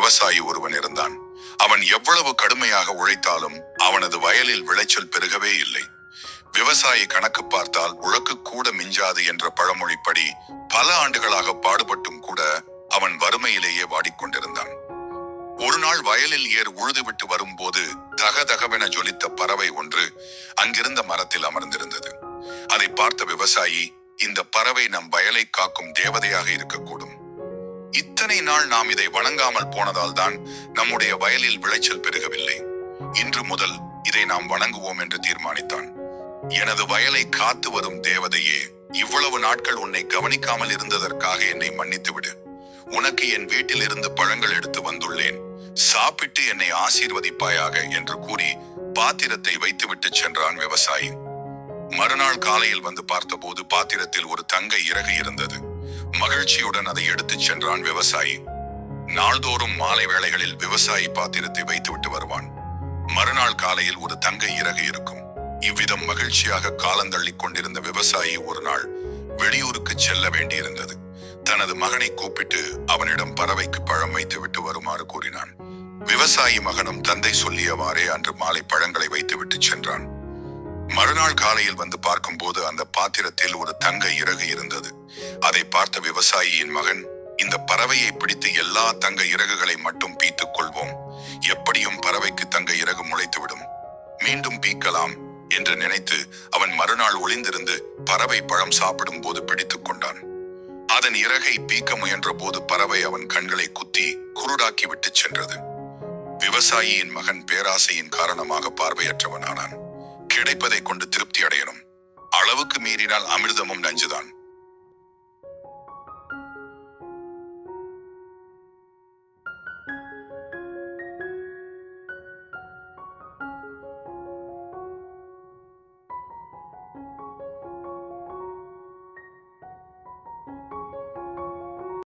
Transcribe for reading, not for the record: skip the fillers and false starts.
விவசாயி ஒருவன் இருந்தான். அவன் எவ்வளவு கடுமையாக உழைத்தாலும் அவனது வயலில் விளைச்சல் பெருகவே இல்லை. விவசாயி கணக்கு பார்த்தால் உழக்கு கூட மிஞ்சாது என்ற பழமொழிப்படி பல ஆண்டுகளாக பாடுபட்டும் கூட அவன் வறுமையிலேயே வாடிக்கொண்டிருந்தான். ஒரு நாள் வயலில் ஏர் உழுதுவிட்டு வரும்போது தகதகவென ஜொலித்த பறவை ஒன்று அங்கிருந்த மரத்தில் அமர்ந்திருந்தது. அதை பார்த்த விவசாயி, இந்த பறவை நம் வயலை காக்கும் தேவதையாக இருக்கக்கூடும். இத்தனை நாள் நாம் இதை வணங்காமல் போனதால் தான் நம்முடைய வயலில் விளைச்சல் பெருகவில்லை. இன்று முதல் இதை நாம் வணங்குவோம் என்று தீர்மானித்தான். எனது வயலை காத்து வரும் தேவதையே, இவ்வளவு நாட்கள் உன்னை கவனிக்காமல் இருந்ததற்காக என்னை மன்னித்து விடு. உனக்கு என் வீட்டில் இருந்து பழங்கள் எடுத்து வந்துள்ளேன், சாப்பிட்டு என்னை ஆசீர்வதிப்பாயாக என்று கூறி பாத்திரத்தை வைத்துவிட்டு சென்றான் விவசாயி. மறுநாள் காலையில் வந்து பார்த்தபோது பாத்திரத்தில் ஒரு தங்க இறகு இருந்தது. மகிழ்ச்சியுடன் அதை எடுத்துச் சென்றான் விவசாயி. நாள்தோறும் மாலை வேளைகளில் விவசாயி பாத்திரத்தை வைத்துவிட்டு வருவான். மறுநாள் காலையில் ஒரு தங்க இறகு இருக்கும். இவ்விதம் மகிழ்ச்சியாக காலந்தள்ளிக் கொண்டிருந்த விவசாயி ஒரு நாள் வெளியூருக்கு செல்ல வேண்டியிருந்தது. தனது மகனை கூப்பிட்டு அவனிடம் பறவைக்கு பழம் வைத்துவிட்டு வருமாறு கூறினான். விவசாயி மகனும் தந்தை சொல்லியவாறே அன்று மாலை பழங்களை வைத்துவிட்டு சென்றான். மறுநாள் காலையில் வந்து பார்க்கும்போது அந்த பாத்திரத்தில் ஒரு தங்க இறகு இருந்தது. அதை பார்த்த விவசாயியின் மகன், இந்த பறவையை பிடித்து எல்லா தங்க இறகுகளை மட்டும் பீத்துக் கொள்வோம், எப்படியும் பறவைக்கு தங்க இறகு முளைத்துவிடும், மீண்டும் பீக்கலாம் என்று நினைத்து அவன் மறுநாள் ஒளிந்திருந்து பறவை பழம் சாப்பிடும் போது பிடித்துக் கொண்டான். அதன் இறகை பீக்க முயன்ற போது பறவை அவன் கண்களை குத்தி குருடாக்கி விட்டு சென்றது. விவசாயியின் மகன் பேராசையின் காரணமாக பார்வையற்றவனானான். கிடைப்பதை கொண்டு திருப்தி அடையணும், அளவுக்கு மீறினால் அமிர்தமும் நஞ்சுதான்.